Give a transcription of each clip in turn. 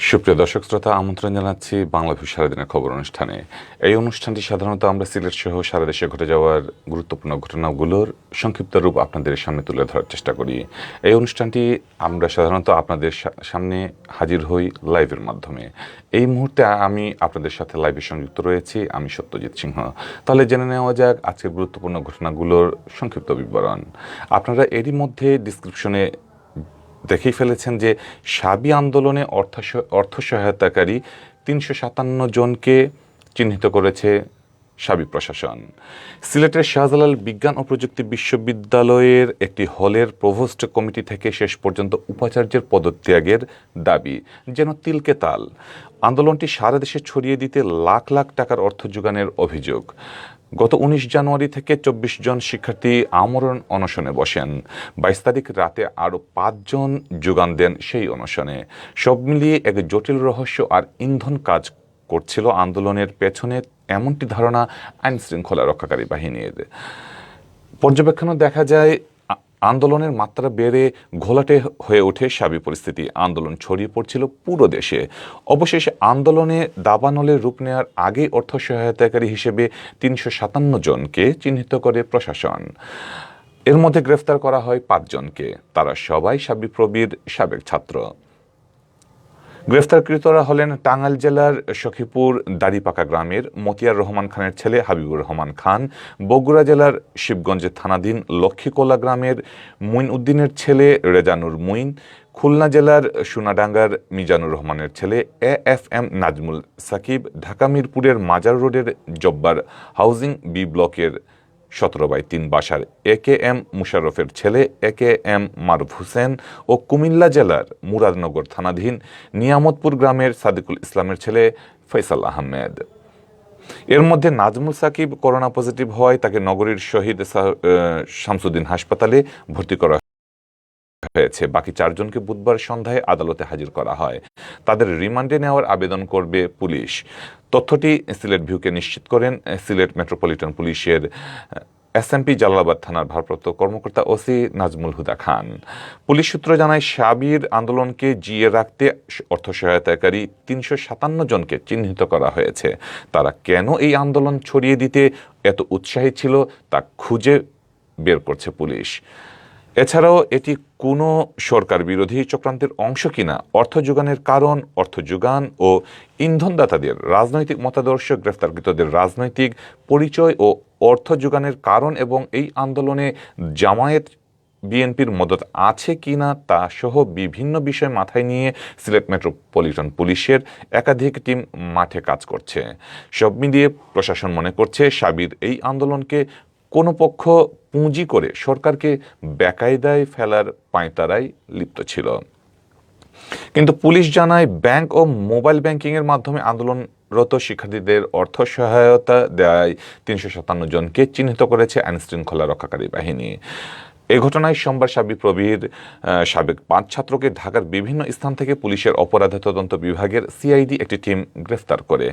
সুপ্রিয় দর্শক শ্রোতা, আমন্ত্রণ জানাচ্ছি বাংলাভিউ সারাদিনের খবর অনুষ্ঠানে। এই অনুষ্ঠানটি সাধারণত আমরা সিলেট সহ সারা দেশে ঘটে যাওয়ার গুরুত্বপূর্ণ ঘটনাগুলোর সংক্ষিপ্ত রূপ আপনাদের সামনে তুলে ধরার চেষ্টা করি। এই অনুষ্ঠানটি আমরা সাধারণত আপনাদের সামনে হাজির হই লাইভের মাধ্যমে। এই মুহূর্তে আমি আপনাদের সাথে লাইভে সংযুক্ত রয়েছি, আমি সত্যজিৎ সিংহ। তাহলে জেনে নেওয়া যাক আজকের গুরুত্বপূর্ণ ঘটনাগুলোর সংক্ষিপ্ত বিবরণ। আপনারা এরই মধ্যে ডিসক্রিপশনে দেখেই ফেলেছেন যে সাবি আন্দোলনে অর্থ সহায়তাকারী ৩৫৭ জনকে চিহ্নিত করেছে সাবি প্রশাসন। সিলেটের শাহজালাল বিজ্ঞান ও প্রযুক্তি বিশ্ববিদ্যালয়ের একটি হলের প্রভোস্ট কমিটি থেকে শেষ পর্যন্ত উপাচার্যের পদত্যাগের দাবি যেন তিলকে তাল। আন্দোলনটি সারা দেশে ছড়িয়ে দিতে লাখ লাখ টাকার অর্থ যোগানের অভিযোগ। গত ১৯ জানুয়ারি থেকে ২৪ জন শিক্ষার্থী আমরণ অনশনে বসেন। ২২ তারিখ রাতে আরও ৫ জন যোগান দেন সেই অনশনে। সব মিলিয়ে এক জটিল রহস্য আর ইন্ধন কাজ করছিল আন্দোলনের পেছনে, এমনটি ধারণা আইন শৃঙ্খলা রক্ষাকারী বাহিনীর। পর্যবেক্ষণে দেখা যায় আন্দোলনের মাত্রা বেড়ে ঘোলাটে হয়ে ওঠে সাবি পরিস্থিতি। আন্দোলন ছড়িয়ে পড়ছিল পুরো দেশে। অবশেষে আন্দোলনে দাবানলে রূপ নেওয়ার আগে অর্থ সহায়তাকারী হিসেবে ৩৫৭ জনকে চিহ্নিত করে প্রশাসন। এর মধ্যে গ্রেফতার করা হয় ৫ জনকে। তারা সবাই শাবিপ্রবির সাবেক ছাত্র। গ্রেফতারকৃতরা হলেন টাঙ্গাইল জেলার সখীপুর দাড়িপাকা গ্রামের মতিয়ার রহমান খানের ছেলে হাবিবুর রহমান খান, বগুড়া জেলার শিবগঞ্জের থানাধীন লক্ষ্মীকোলা গ্রামের মুইন উদ্দিনের ছেলে রেজানুর মুইন, খুলনা জেলার সোনাডাঙ্গার মিজানুর রহমানের ছেলে AFM নাজমুল সাকিব, ঢাকা মিরপুরের মাজার রোডের জব্বার হাউজিং বি ব্লকের ১৭/৩ বাসার AKM মুশাররফের ছেলে AKM মারুফ হোসেন ও কুমিল্লা জেলার মুরাদনগর থানাধীন নিয়ামতপুর গ্রামের সাদিকুল ইসলামের ছেলে ফয়সাল আহমেদ। এর মধ্যে নাজমুল সাকিব করোনা পজিটিভ হওয়ায় তাকে নগরীর শহীদ শামসুদ্দিন হাসপাতালে ভর্তি করা হয়েছে। বাকি ৪ জনকে বুধবার সন্ধ্যায় আদালতে হাজির করা হয়। তাদের রিমান্ডে নেওয়ার আবেদন করবে পুলিশ। তথ্যটি সিলেট ভিউকে নিশ্চিত করেন সিলেট মেট্রোপলিটন পুলিশের SMP জালালাবাদ থানার ভারপ্রাপ্ত কর্মকর্তা ওসি নাজমুল হুদা খান। পুলিশ সূত্র জানায় সাবির আন্দোলনকে জিয়ে রাখতে অর্থ সহায়তাকারী ৩৫৭ জনকে চিহ্নিত করা হয়েছে। তারা কেন এই আন্দোলন ছড়িয়ে দিতে এত উৎসাহী ছিল তা খুঁজে বের করছে পুলিশ। এছাড়াও এটি কোনো সরকার বিরোধী চক্রান্তের অংশ কিনা, অর্থ যোগানের কারণ, অর্থ যোগান ও ইন্ধনদাতাদের রাজনৈতিক মতাদর্শ, গ্রেফতারকৃতদের রাজনৈতিক পরিচয় ও অর্থ যোগানের কারণ এবং এই আন্দোলনে জামায়াত বিএনপির মদত আছে কিনা তা সহ বিভিন্ন বিষয় মাথায় নিয়ে সিলেট মেট্রোপলিটন পুলিশের একাধিক টিম মাঠে কাজ করছে। সব মিলিয়ে প্রশাসন মনে করছে সাবির এই আন্দোলনকে কোনো পক্ষ পুঁজি করে সরকারকে বেকায়দায় ফেলার পাঁয়তারায় লিপ্ত ছিল। কিন্তু পুলিশ জানায় ব্যাংক ও মোবাইল ব্যাংকিংয়ের মাধ্যমে আন্দোলনরত শিক্ষার্থীদের অর্থ সহায়তা দেয় ৩৫৭ জনকে চিহ্নিত করেছে আইন শৃঙ্খলা রক্ষাকারী বাহিনী। এ ঘটনায় সোমবার শাবিপ্রবির সাবেক ৫ ছাত্রকে ঢাকার বিভিন্ন স্থান থেকে পুলিশের অপরাধ তদন্ত বিভাগের CID একটি টিম গ্রেফতার করে।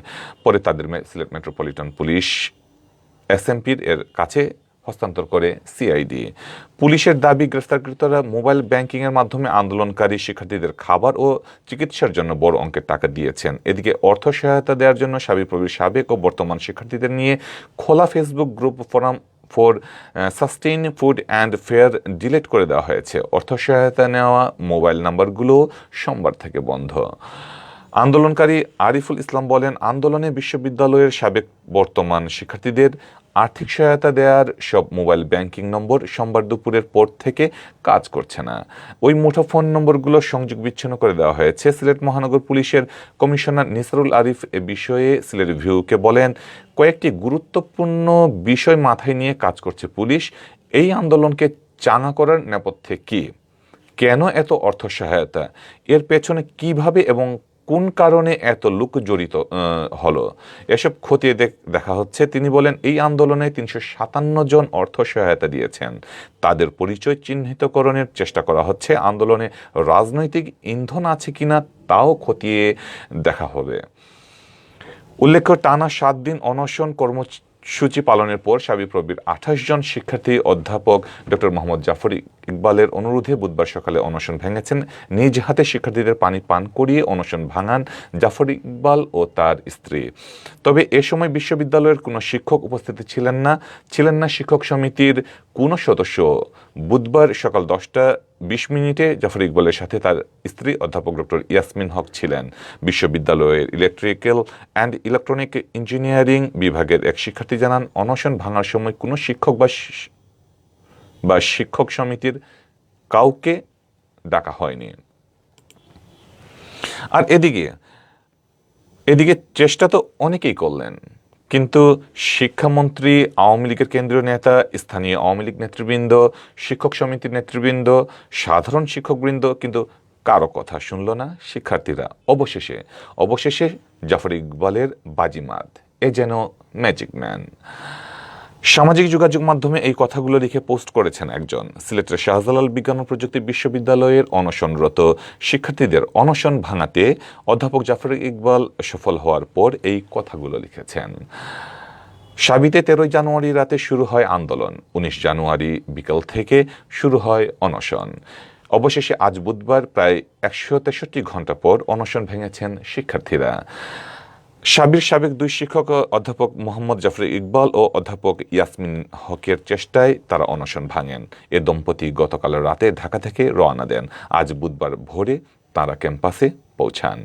পরে তাদের সিলেট মেট্রোপলিটন পুলিশ SMP'র কাছে হস্তান্তর করে CID। পুলিশের দাবি, গ্রেফতারকৃতরা মোবাইল ব্যাংকিংয়ের মাধ্যমে আন্দোলনকারী শিক্ষার্থীদের খাবার ও চিকিৎসার জন্য বড় অঙ্কের টাকা দিয়েছেন। এদিকে অর্থ সহায়তা দেওয়ার জন্য শাবিপ্রবির সাবেক ও বর্তমান শিক্ষার্থীদের নিয়ে খোলা Facebook group forum for sustain food and fair delete করে দেওয়া হয়েছে। অর্থ সহায়তা নেওয়া মোবাইল নাম্বারগুলো সোমবার থেকে বন্ধ। আন্দোলনকারী আরিফুল ইসলাম বলেন, আন্দোলনে বিশ্ববিদ্যালয়ের সাবেক বর্তমান শিক্ষার্থীদের আর্থিক সহায়তা দেওয়ার সব মোবাইল ব্যাংকিং নম্বর সোমবার দুপুরের পর থেকে কাজ করছে না। ওই মুঠোফোন নম্বরগুলো সংযোগ বিচ্ছিন্ন করে দেওয়া হয়েছে। সিলেট মহানগর পুলিশের কমিশনার নিসারুল আরিফ এ বিষয়ে সিলেট ভিউকে বলেন, কয়েকটি গুরুত্বপূর্ণ বিষয় মাথায় নিয়ে কাজ করছে পুলিশ। এই আন্দোলনকে চাঙা করার নেপথ্যে কি, কেন এত অর্থ সহায়তা, এর পেছনে কিভাবে এবং কোন কারণে এত লোক জড়িত হলো, এসব খতিয়ে দেখা হচ্ছে। তিনি বলেন, এই আন্দোলনে ৩৫৭ জন অর্থ সহায়তা দিয়েছেন। তাদের পরিচয় চিহ্নিতকরণের চেষ্টা করা হচ্ছে। আন্দোলনে রাজনৈতিক ইন্ধন আছে কিনা তাও খতিয়ে দেখা হবে। উল্লেখ্য, টানা ৭ দিন অনশন কর্মসূচি পালনের পর শাবিপ্রবির ২৮ জন শিক্ষার্থী অধ্যাপক ডক্টর মোহাম্মদ জাফর ইকবালের অনুরোধে বুধবার সকালে অনশন ভেঙেছেন। নিজ হাতে শিক্ষার্থীদের পানি পান করিয়ে অনশন ভাঙান জাফর ইকবাল ও তার স্ত্রী। তবে এ সময় বিশ্ববিদ্যালয়ের কোনো শিক্ষক উপস্থিত ছিলেন না শিক্ষক সমিতির কোনো সদস্য। বুধবার সকাল 10টা 20 মিনিটে জাফর ইকবালের সাথে তার স্ত্রী অধ্যাপক ডক্টর ইয়াসমিন হক ছিলেন। বিশ্ববিদ্যালয়ের ইলেকট্রিক্যাল অ্যান্ড ইলেকট্রনিক ইঞ্জিনিয়ারিং বিভাগের এক শিক্ষার্থী জানান, অনশন ভাঙার সময় কোনো শিক্ষক বা শিক্ষক সমিতির কাউকে ডাকা হয়নি। আর এদিকে চেষ্টা তো অনেকেই করলেন, কিন্তু শিক্ষামন্ত্রী, আওয়ামী লীগের কেন্দ্রীয় নেতা, স্থানীয় আওয়ামী লীগ নেতৃবৃন্দ, শিক্ষক সমিতির নেতৃবৃন্দ, সাধারণ শিক্ষকবৃন্দ কিন্তু কারো কথা শুনল না শিক্ষার্থীরা। অবশেষে জাফর ইকবালের বাজিমাত, এ যেন ম্যাজিক ম্যান। সামাজিক যোগাযোগ মাধ্যমে এই কথাগুলো লিখে পোস্ট করেছেন একজন। সিলেটের শাহজালাল বিজ্ঞান ও প্রযুক্তি বিশ্ববিদ্যালয়ের অনশনরত শিক্ষার্থীদের অনশন ভাঙাতে অধ্যাপক জাফর ইকবাল সফল হওয়ার পর এই কথাগুলো লিখেছেন। সাবিতে 13 জানুয়ারি রাতে শুরু হয় আন্দোলন, 19 জানুয়ারি বিকাল থেকে শুরু হয় অনশন। অবশেষে আজ বুধবার প্রায় 163 ঘন্টা পর অনশন ভেঙেছেন শিক্ষার্থীরা। সাবির সাবেক 2 শিক্ষক অধ্যাপক মোহাম্মদ জাফর ইকবাল ও অধ্যাপক ইয়াসমিন হকের চেষ্টায় তারা অনশন ভাঙেন। এ দম্পতি গতকাল রাতে ঢাকা থেকে রওনা দেন। আজ বুধবার ভোরে তারা ক্যাম্পাসে পৌঁছান।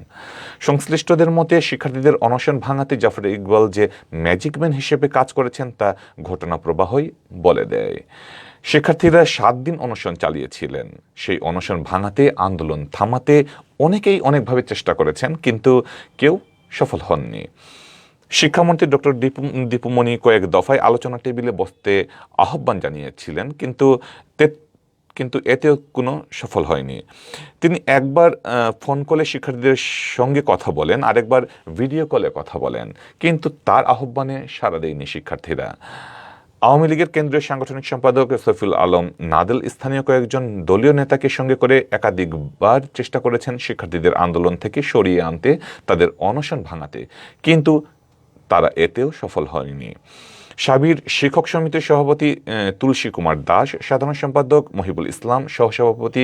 সংশ্লিষ্টদের মতে শিক্ষার্থীদের অনশন ভাঙাতে জাফর ইকবাল যে ম্যাজিক ম্যান হিসেবে কাজ করেছেন তা ঘটনা প্রবাহই বলে দেয়। শিক্ষার্থীরা 7 দিন অনশন চালিয়েছিলেন। সেই অনশন ভাঙাতে, আন্দোলন থামাতে অনেকেই অনেকভাবে চেষ্টা করেছেন, কিন্তু কেউ সফল হননি। শিক্ষামন্ত্রী ডক্টর দীপুমণি কয়েক দফায় আলোচনা টেবিলে বসতে আহ্বান জানিয়েছিলেন, কিন্তু এতেও কোনো সফল হয়নি। তিনি একবার ফোন কলে শিক্ষার্থীদের সঙ্গে কথা বলেন, আরেকবার ভিডিও কলে কথা বলেন, কিন্তু তার আহ্বানে সাড়া দেয়নি শিক্ষার্থীরা। আওয়ামী লীগের কেন্দ্রীয় সাংগঠনিক সম্পাদক সৈফুল আলম নাদেল স্থানীয় কয়েকজন দলীয় নেতাকে সঙ্গে করে একাধিকবার চেষ্টা করেছেন শিক্ষার্থীদের আন্দোলন থেকে সরিয়ে আনতে, তাদের অনশন ভাঙাতে, কিন্তু তারা এতেও সফল হয়নি। সাবির শিক্ষক সমিতির সভাপতি তুলসী কুমার দাস, সাধারণ সম্পাদক মহিবুল ইসলাম, সহসভাপতি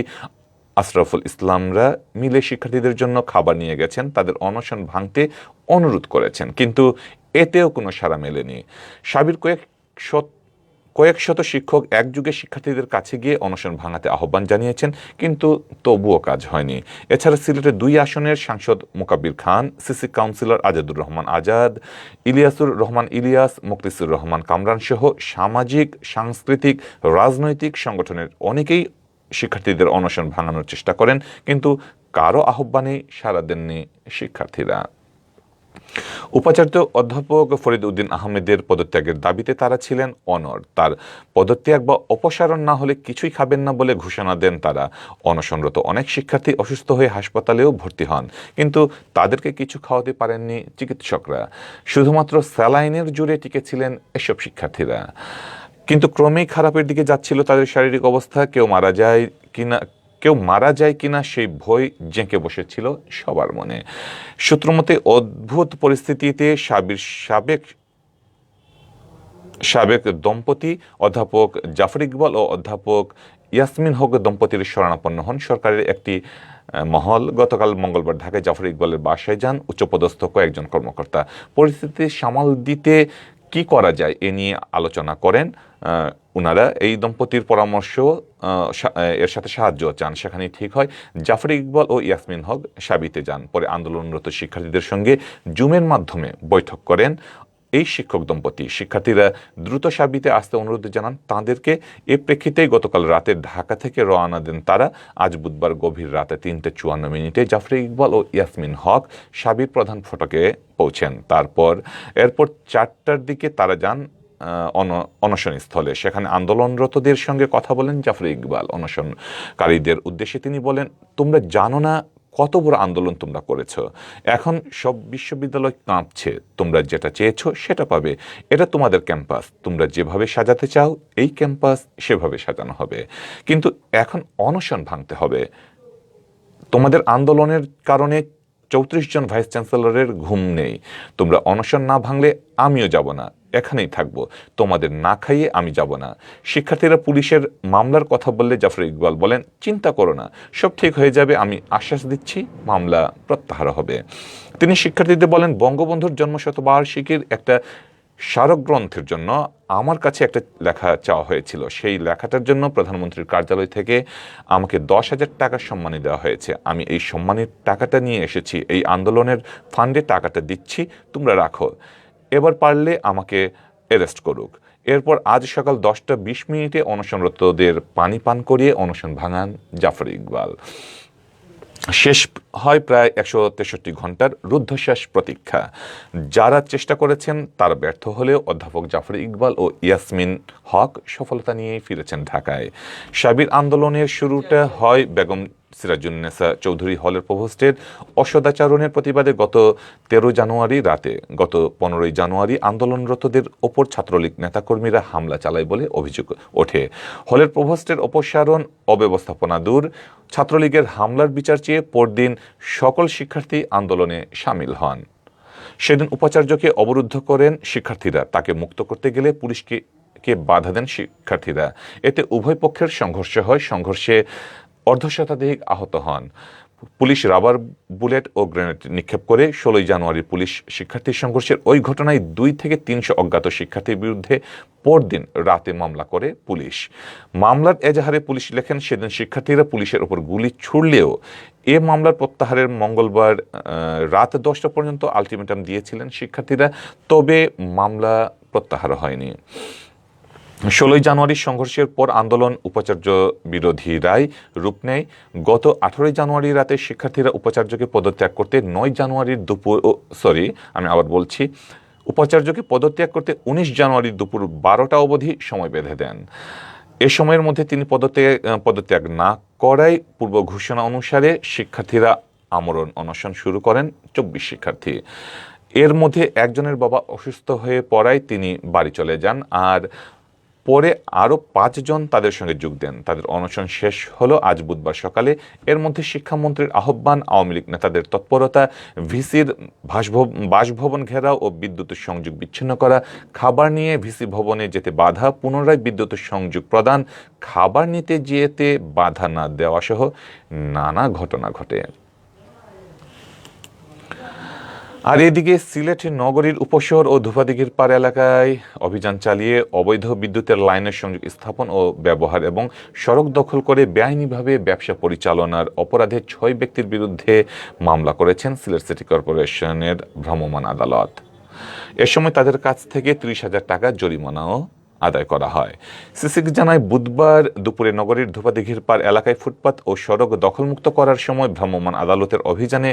আশরাফুল ইসলামরা মিলে শিক্ষার্থীদের জন্য খাবার নিয়ে গেছেন, তাদের অনশন ভাঙতে অনুরোধ করেছেন, কিন্তু এতেও কোনো সাড়া মেলেনি। সাবির কয়েক শত শিক্ষক একযুগে শিক্ষার্থীদের কাছে গিয়ে অনশন ভাঙাতে আহ্বান জানিয়েছেন, কিন্তু তবুও কাজ হয়নি। এছাড়া সিলেটের 2 আসনের সাংসদ মোকাব্বির খান, সিসি কাউন্সিলর আজাদুর রহমান আজাদ, ইলিয়াসুর রহমান ইলিয়াস, মুখলিসুর রহমান কামরান সহ সামাজিক, সাংস্কৃতিক, রাজনৈতিক সংগঠনের অনেকেই শিক্ষার্থীদের অনশন ভাঙানোর চেষ্টা করেন, কিন্তু কারো আহ্বানে সাড়া দেননি শিক্ষার্থীরা। উপাচার্য অধ্যাপক ফরিদ উদ্দিন আহমেদের পদত্যাগের দাবিতে তারা ছিলেন অনড়। তার পদত্যাগ বা অপসারণ না হলে কিছুই খাবেন না বলে ঘোষণা দেন তারা। অনশনরত অনেক শিক্ষার্থী অসুস্থ হয়ে হাসপাতালেও ভর্তি হন, কিন্তু তাদেরকে কিছু খাওয়াতে পারেননি চিকিৎসকরা। শুধুমাত্র স্যালাইনের জোরে টিকেছিলেন এসব শিক্ষার্থীরা। কিন্তু ক্রমেই খারাপের দিকে যাচ্ছিল তাদের শারীরিক অবস্থা। কেউ মারা যায় কিনা সেই ভয় জেঁকে বসেছিল সবার মনে। সূত্রমতে অদ্ভুত পরিস্থিতিতে সাবেক দম্পতি অধ্যাপক জাফর ইকবাল ও অধ্যাপক ইয়াসমিন হক দম্পতির শরণাপন্ন হন সরকারের একটি মহল। গতকাল মঙ্গলবার ঢাকায় জাফর ইকবালের বাসায় যান উচ্চপদস্থ কয়েকজন কর্মকর্তা। পরিস্থিতি সামাল দিতে কি করা যায় এ নিয়ে আলোচনা করেন উনারা। এই দম্পতির পরামর্শ এর সাথে সাহায্য চান। সেখানেই ঠিক হয় জাফর ইকবাল ও ইয়াসমিন হক সাবিতে যান। পরে আন্দোলনরত শিক্ষার্থীদের সঙ্গে জুমের মাধ্যমে বৈঠক করেন এই শিক্ষক দম্পতি। শিক্ষার্থীরা দ্রুত সাবিতে আসতে অনুরোধ জানান তাঁদেরকে। এ প্রেক্ষিতেই গতকাল রাতে ঢাকা থেকে রওনা দেন তারা। আজ বুধবার গভীর রাতে 3:54 জাফর ইকবাল ও ইয়াসমিন হক সাবির প্রধান ফটকে পৌঁছেন। এরপর 4টার দিকে তারা যান অনশন স্থলে। সেখানে আন্দোলনরতদের সঙ্গে কথা বলেন জাফর ইকবাল। অনশনকারীদের উদ্দেশ্যে তিনি বলেন, তোমরা জানো না কত বড় আন্দোলন তোমরা করেছ। এখন সব বিশ্ববিদ্যালয় কাঁপছে। তোমরা যেটা চেয়েছো সেটা পাবে। এটা তোমাদের ক্যাম্পাস। তোমরা যেভাবে সাজাতে চাও এই ক্যাম্পাস সেভাবে সাজানো হবে, কিন্তু এখন অনশন ভাঙতে হবে। তোমাদের আন্দোলনের কারণে 34 জন ভাইস চ্যান্সেলরের ঘুম নেই। তোমরা অনশন না ভাঙলে আমিও যাব না, এখানেই থাকবো, তোমাদের না খাইয়ে আমি যাব না। শিক্ষার্থীরা পুলিশের মামলার কথা বললে জাফর ইকবাল বলেন, চিন্তা করো না, সব ঠিক হয়ে যাবে, আমি আশ্বাস দিচ্ছি, মামলা প্রত্যাহার হবে। তিনি শিক্ষার্থীদের বলেন, বঙ্গবন্ধুর জন্মশতবার্ষিকীর একটা স্মারক গ্রন্থের জন্য আমার কাছে একটা লেখা চাওয়া হয়েছিল। সেই লেখাটার জন্য প্রধানমন্ত্রীর কার্যালয় থেকে আমাকে 10,000 টাকা সম্মানী দেওয়া হয়েছে। আমি এই সম্মানের টাকাটা নিয়ে এসেছি, এই আন্দোলনের ফান্ডে টাকাটা দিচ্ছি, তোমরা রাখো, এবার পারলে আমাকে অ্যারেস্ট করুক। এরপর আজ সকাল 10:20 অনশনরতদের পানি পান করিয়ে অনশন ভাঙান জাফর ইকবাল। শেষ হয় প্রায় 163 ঘন্টার রুদ্ধশ্বাস প্রতীক্ষা। যারা চেষ্টা করেছেন তারা ব্যর্থ হলেও অধ্যাপক জাফর ইকবাল ও ইয়াসমিন হক সফলতা নিয়েই ফিরেছেন ঢাকায়। সাবির আন্দোলনের শুরুটা হয় বেগম সিরাজুন্নেসা চৌধুরী হলের প্রভোস্টের অসদাচরণের প্রতিবাদে গত 13 জানুয়ারি রাতে। গত 15 জানুয়ারি আন্দোলনরতদের ওপর ছাত্রলীগ নেতাকর্মীরা হামলা চালায় বলে অভিযোগ ওঠে। হলের প্রভোস্টের অপসারণ, অব্যবস্থাপনা দূর, ছাত্রলীগের হামলার বিচার চেয়ে পরদিন সকল শিক্ষার্থী আন্দোলনে সামিল হন। সেদিন উপাচার্যকে অবরুদ্ধ করেন শিক্ষার্থীরা। তাকে মুক্ত করতে গেলে পুলিশকে বাধা দেন শিক্ষার্থীরা। এতে উভয় পক্ষের সংঘর্ষ হয়। সংঘর্ষে অর্ধশতাধিক আহত হন। পুলিশ রাবার বুলেট ও গ্রেনেড নিক্ষেপ করে। 16 জানুয়ারি পুলিশ শিক্ষার্থী সংঘর্ষের ওই ঘটনায় 2 থেকে 300 অজ্ঞাত শিক্ষার্থীর বিরুদ্ধে পরদিন রাতে মামলা করে পুলিশ। মামলার এজাহারে পুলিশ লেখেন, সেদিন শিক্ষার্থীরা পুলিশের ওপর গুলি ছুড়লেও এ মামলার প্রত্যাহারের মঙ্গলবার রাত 10টা পর্যন্ত আলটিমেটাম দিয়েছিলেন শিক্ষার্থীরা, তবে মামলা প্রত্যাহার হয়নি। 16 জানুয়ারি সংঘর্ষের পর আন্দোলন উপাচার্য বিরোধী রায় রূপ নেয়। গত 18 জানুয়ারি রাতে শিক্ষার্থীরা উপাচার্যকে পদত্যাগ করতে 9 জানুয়ারির দুপুর উপাচার্যকে পদত্যাগ করতে 19 জানুয়ারির দুপুর 12টা অবধি সময় বেঁধে দেন। এ সময়ের মধ্যে তিনি পদত্যাগ না করায় পূর্ব ঘোষণা অনুসারে শিক্ষার্থীরা আমরণ অনশন শুরু করেন 24 শিক্ষার্থী। এর মধ্যে একজনের বাবা অসুস্থ হয়ে পড়ায় তিনি বাড়ি চলে যান, আর পরে আরও 5 জন তাদের সঙ্গে যোগ দেন। তাদের অনশন শেষ হলো আজ বুধবার সকালে। এর মধ্যে শিক্ষামন্ত্রীর আহ্বান, আওয়ামী লীগ নেতাদের তৎপরতা, ভিসির বাসভবন ঘেরাও ও বিদ্যুতের সংযোগ বিচ্ছিন্ন করা, খাবার নিয়ে ভিসি ভবনে যেতে বাধা, পুনরায় বিদ্যুতের সংযোগ প্রদান, খাবার নিতে যেতে বাধা না দেওয়া সহ নানা ঘটনা ঘটে। আর এদিকে সিলেট নগরীর উপশহর ও ধুপাদিঘির পাড় এলাকায় অভিযান চালিয়ে অবৈধ বিদ্যুতের লাইনের সংযোগ স্থাপন ও ব্যবহার এবং সড়ক দখল করে বেআইনিভাবে ব্যবসা পরিচালনার অপরাধে 6 ব্যক্তির বিরুদ্ধে মামলা করেছেন সিলেট সিটি কর্পোরেশনের ভ্রাম্যমাণ আদালত। এ সময় তাদের কাছ থেকে 30,000 টাকা জরিমানাও আদায় করা হয়। সিসিক জানায়, বুধবার দুপুরে নগরীর ধোপাদিঘির পাড় এলাকায় ফুটপাত ও সড়ক দখলমুক্ত করার সময় ভ্রাম্যমাণ আদালতের অভিযানে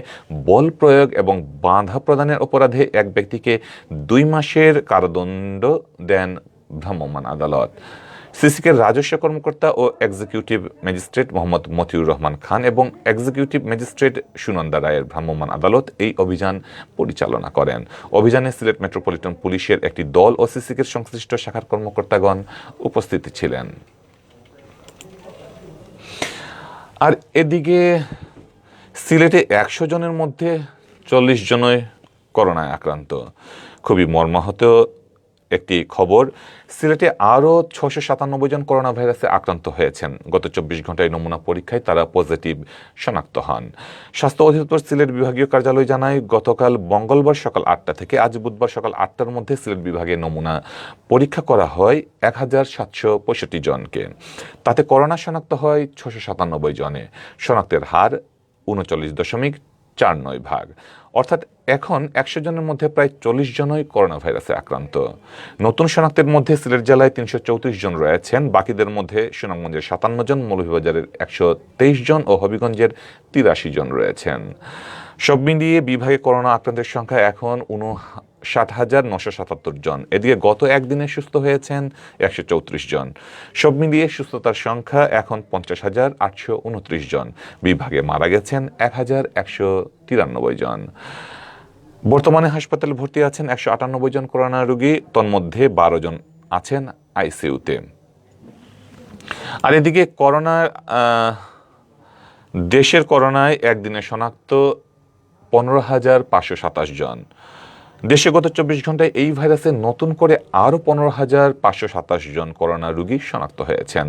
বল প্রয়োগ এবং বাধা প্রদানের অপরাধে এক ব্যক্তিকে 2 মাসের কারাদণ্ড দেন ভ্রাম্যমাণ আদালত। সিসিকের রাজস্ব কর্মকর্তা ও এক্সিকিউটিভ ম্যাজিস্ট্রেট মোহাম্মদ মতিউর রহমান খান এবং এক্সিকিউটিভ ম্যাজিস্ট্রেট সুনন্দা রায়ের ভ্রাম্যমাণ আদালত এই অভিযান পরিচালনা করেন। অভিযানে সিলেট মেট্রোপলিটন পুলিশের একটি দল ও সিসিকের সংশ্লিষ্ট শাখার কর্মকর্তাগণ উপস্থিত ছিলেন। আর এদিকে সিলেটে 100 জনের মধ্যে 40 জনই করোনায় আক্রান্ত। খুবই মর্মাহত একটি খবর। সিলেটে আরও 697 জন করোনা ভাইরাসে আক্রান্ত হয়েছেন। গত 24 ঘন্টায় নমুনা পরীক্ষায় তারা পজিটিভ শনাক্ত হন। স্বাস্থ্য অধিদপ্তর সিলেট বিভাগীয় কার্যালয় জানায়, গতকাল মঙ্গলবার সকাল 8টা থেকে আজ বুধবার সকাল 8টার মধ্যে সিলেট বিভাগে নমুনা পরীক্ষা করা হয় 1765 জনকে। তাতে করোনা শনাক্ত হয় 697 জনে। শনাক্তের হার 39.49%। অর্থাৎ এখন 100 জনের মধ্যে প্রায় 40 জনই করোনা ভাইরাসে আক্রান্ত। নতুন শনাক্তের মধ্যে সিলেট জেলায় 334 জন রয়েছেন। বাকিদের মধ্যে সুনামগঞ্জের 57 জন, মৌলভীবাজারের 123 জন ও হবিগঞ্জের 83 জন রয়েছেন। সব মিলিয়ে বিভাগে করোনা আক্রান্তের সংখ্যা এখন 59,977 জন। এদিকে গত একদিনে সুস্থ হয়েছেন 134 জন। সব মিলিয়ে সুস্থতার সংখ্যা এখন 50,829 জন। বিভাগে মারা গেছেন 1,193 জন। বর্তমানে হাসপাতালে ভর্তি আছেন 198 জন করোনা রোগী, তন্মধ্যে 12 জন আছেন আইসিইউতে। আর এদিকে দেশের করোনায় একদিনে শনাক্ত 15,527 জন। দেশে গত 24 ঘন্টায় এই ভাইরাসে নতুন করে আরও 15,527 জন করোনা রোগী শনাক্ত হয়েছেন।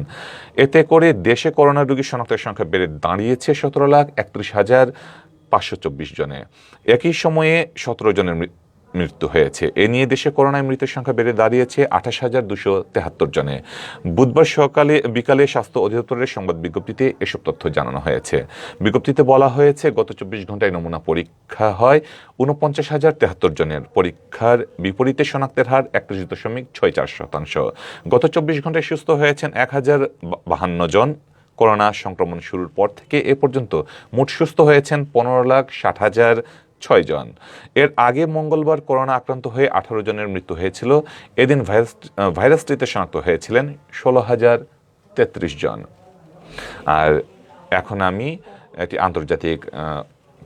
এতে করে দেশে করোনা রোগী শনাক্তের সংখ্যা বেড়ে দাঁড়িয়েছে 17,31,524 জনে। একই সময়ে 17 জনের মৃত্যু হয়েছে। এ নিয়ে দেশে করোনায় মৃতের সংখ্যা বেড়ে দাঁড়িয়েছে 28,273 জনে। বুধবার বিকালে স্বাস্থ্য অধিদপ্তরের সংবাদ বিজ্ঞপ্তিতে এসব তথ্য জানানো হয়েছে। বিজ্ঞপ্তিতে বলা হয়েছে, গত 24 ঘন্টায় নমুনা পরীক্ষা হয় 49,073 জনের। পরীক্ষার বিপরীতে শনাক্তের হার 31.64%। গত 24 ঘন্টায় সুস্থ হয়েছেন 1,052 জন। করোনা সংক্রমণ শুরুর পর থেকে এ পর্যন্ত মোট সুস্থ হয়েছেন 15,60,006 জন। এর আগে মঙ্গলবার করোনা আক্রান্ত হয়ে 18 জনের মৃত্যু হয়েছিল। এদিন ভাইরাসটিতে শনাক্ত হয়েছিলেন 16,033 জন। আর এখন আমি একটি আন্তর্জাতিক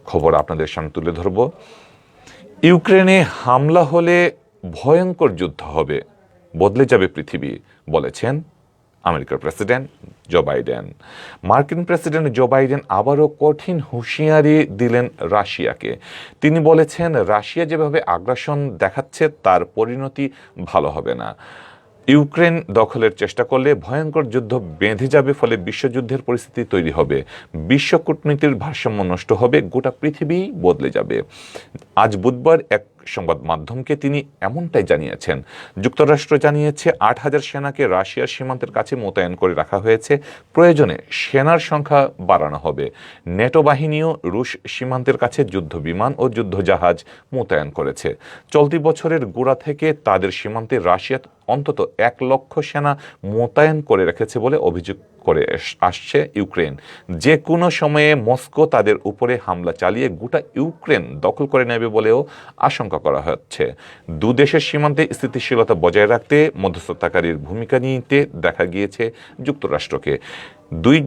খবর আপনাদের সামনে তুলে ধরব। ইউক্রেনে হামলা হলে ভয়ঙ্কর যুদ্ধ হবে, বদলে যাবে পৃথিবী, বলেছেন আমেরিকার প্রেসিডেন্ট জো বাইডেন। মার্কিন প্রেসিডেন্ট জো বাইডেন আবারও কঠিন হুঁশিয়ারি দিলেন রাশিয়াকে। তিনি বলেছেন, রাশিয়া যেভাবে আগ্রাসন দেখাচ্ছে তার পরিণতি ভালো হবে না। ইউক্রেন দখলের চেষ্টা করলে ভয়ঙ্কর যুদ্ধ বেঁধে যাবে, ফলে বিশ্বযুদ্ধের পরিস্থিতি তৈরি হবে, বিশ্ব কূটনীতির ভারসাম্য নষ্ট হবে, গোটা পৃথিবী বদলে যাবে। আজ বুধবার এক সংবাদ মাধ্যমকে তিনি এমনটাই জানিয়েছেন। যুক্তরাষ্ট্র জানিয়েছে 8,000 সেনাকে রাশিয়ার সীমান্তের কাছে মোতায়েন করে রাখা হয়েছে। প্রয়োজনে সেনার সংখ্যা বাড়ানো হবে। নেটো বাহিনীও রুশ সীমান্তের কাছে যুদ্ধ বিমান ও যুদ্ধজাহাজ মোতায়েন করেছে। চলতি বছরের গোড়া থেকে তাদের সীমান্তে রাশিয়া অন্তত 1 লক্ষ সেনা মোতায়েন করে রেখেছে বলে অভিযোগ করে আসছে ইউক্রেন। যে কোনো সময়ে মস্কো তাদের উপরে হামলা চালিয়ে গোটা ইউক্রেন দখল করে নেবে বলেও আশঙ্কা করা হচ্ছে। দু দেশের সীমান্তে স্থিতিশীলতা বজায় রাখতে মধ্যস্থতাকারীর ভূমিকা নিতে দেখা গিয়েছে যুক্তরাষ্ট্রকে। দুই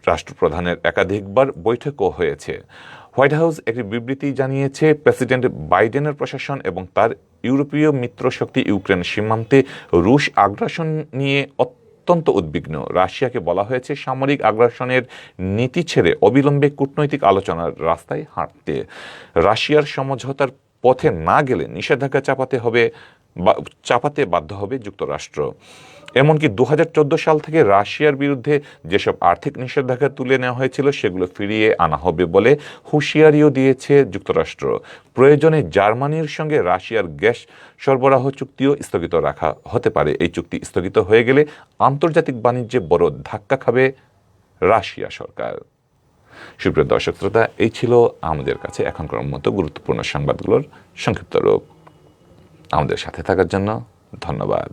রাষ্ট্রপ্রধানের একাধিকবার বৈঠকও হয়েছে। হোয়াইট হাউস একটি বিবৃতি জানিয়েছে, প্রেসিডেন্ট বাইডেনের প্রশাসন এবং তার ইউরোপীয় মিত্রশক্তি ইউক্রেন সীমান্তে রুশ আগ্রাসন নিয়ে অত্যন্ত উদ্বিগ্ন। রাশিয়াকে বলা হয়েছে সামরিক আগ্রাসনের নীতি ছেড়ে অবিলম্বে কূটনৈতিক আলোচনার রাস্তায় হাঁটতে। রাশিয়ার সমঝোতার পথে না গেলে নিষেধাজ্ঞা চাপাতে বাধ্য হবে যুক্তরাষ্ট্র। এমনকি 2014 সাল থেকে রাশিয়ার বিরুদ্ধে যেসব আর্থিক নিষেধাজ্ঞা তুলে নেওয়া হয়েছিল সেগুলো ফিরিয়ে আনা হবে বলে হুঁশিয়ারিও দিয়েছে যুক্তরাষ্ট্র। প্রয়োজনে জার্মানির সঙ্গে রাশিয়ার গ্যাস সরবরাহ চুক্তিও স্থগিত রাখা হতে পারে। এই চুক্তি স্থগিত হয়ে গেলে আন্তর্জাতিক বাণিজ্যে বড় ধাক্কা খাবে রাশিয়া সরকার। সুপ্রিয় দর্শক শ্রোতা, এই ছিল আমাদের কাছে এখনকার মতো গুরুত্বপূর্ণ সংবাদগুলোর সংক্ষিপ্ত রূপ। আমাদের সাথে থাকার জন্য ধন্যবাদ।